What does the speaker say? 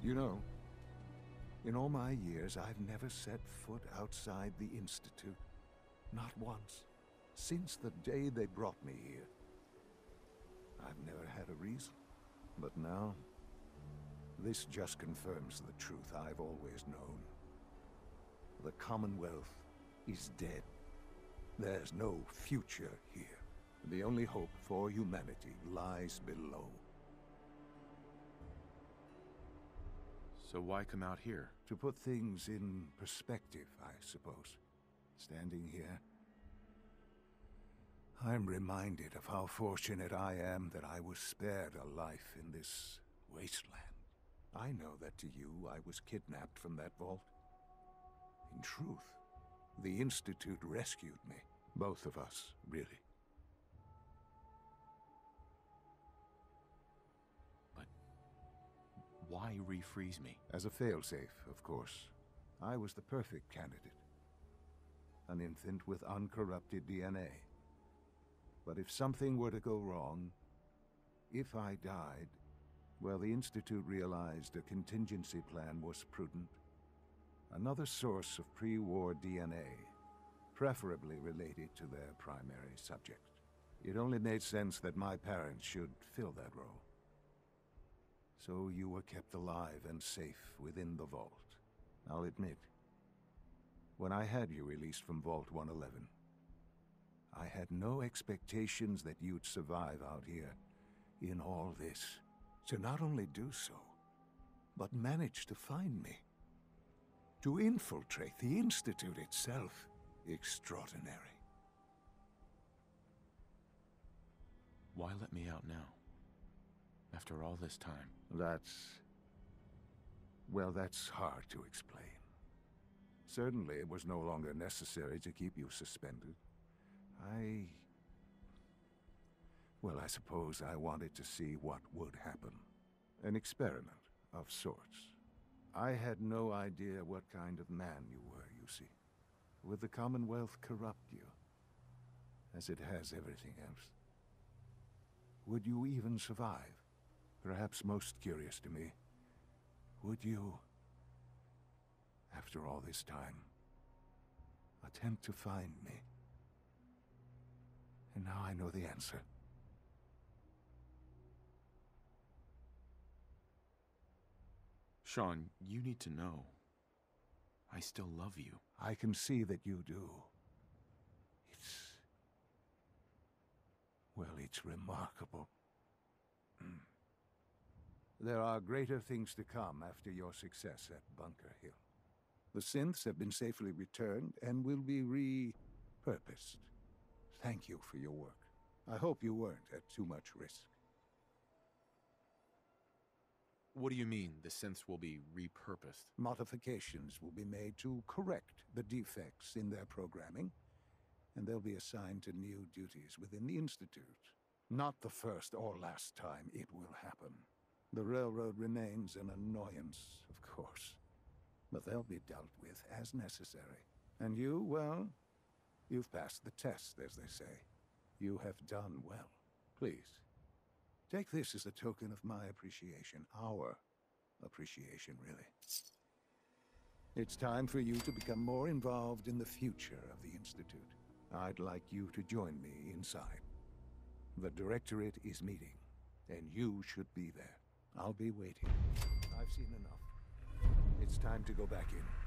You know, in all my years, I've never set foot outside the Institute. Not once. Since the day they brought me here. I've never had a reason. But now, this just confirms the truth I've always known. The Commonwealth is dead. There's no future here. The only hope for humanity lies below. So why come out here? To put things in perspective, I suppose. Standing here, I'm reminded of how fortunate I am that I was spared a life in this wasteland. I know that to you, I was kidnapped from that vault. In truth, the Institute rescued me. Both of us, really. But why refreeze me? As a failsafe, of course. I was the perfect candidate. An infant with uncorrupted DNA. But if something were to go wrong, if I died, well, the Institute realized a contingency plan was prudent. Another source of pre-war DNA, preferably related to their primary subject. It only made sense that my parents should fill that role. So you were kept alive and safe within the vault. I'll admit, when I had you released from Vault 111, I had no expectations that you'd survive out here in all this. To not only do so, but manage to find me. To infiltrate the Institute itself. Extraordinary. Why let me out now? After all this time? Well, that's hard to explain. Certainly it was no longer necessary to keep you suspended. Well, I suppose I wanted to see what would happen. An experiment of sorts. I had no idea what kind of man you were, you see. Would the Commonwealth corrupt you, as it has everything else? Would you even survive? Perhaps most curious to me, would you, after all this time, attempt to find me? And now I know the answer. Sean, you need to know. I still love you. I can see that you do. Well, it's remarkable. There are greater things to come after your success at Bunker Hill. The synths have been safely returned and will be repurposed. Thank you for your work. I hope you weren't at too much risk. What do you mean, the synths will be repurposed? Modifications will be made to correct the defects in their programming, and they'll be assigned to new duties within the Institute. Not the first or last time it will happen. The Railroad remains an annoyance, of course, but they'll be dealt with as necessary. And you, well, you've passed the test, as they say. You have done well. Please, take this as a token of my appreciation. Our appreciation, really. It's time for you to become more involved in the future of the Institute. I'd like you to join me inside. The Directorate is meeting, and you should be there. I'll be waiting. I've seen enough. It's time to go back in.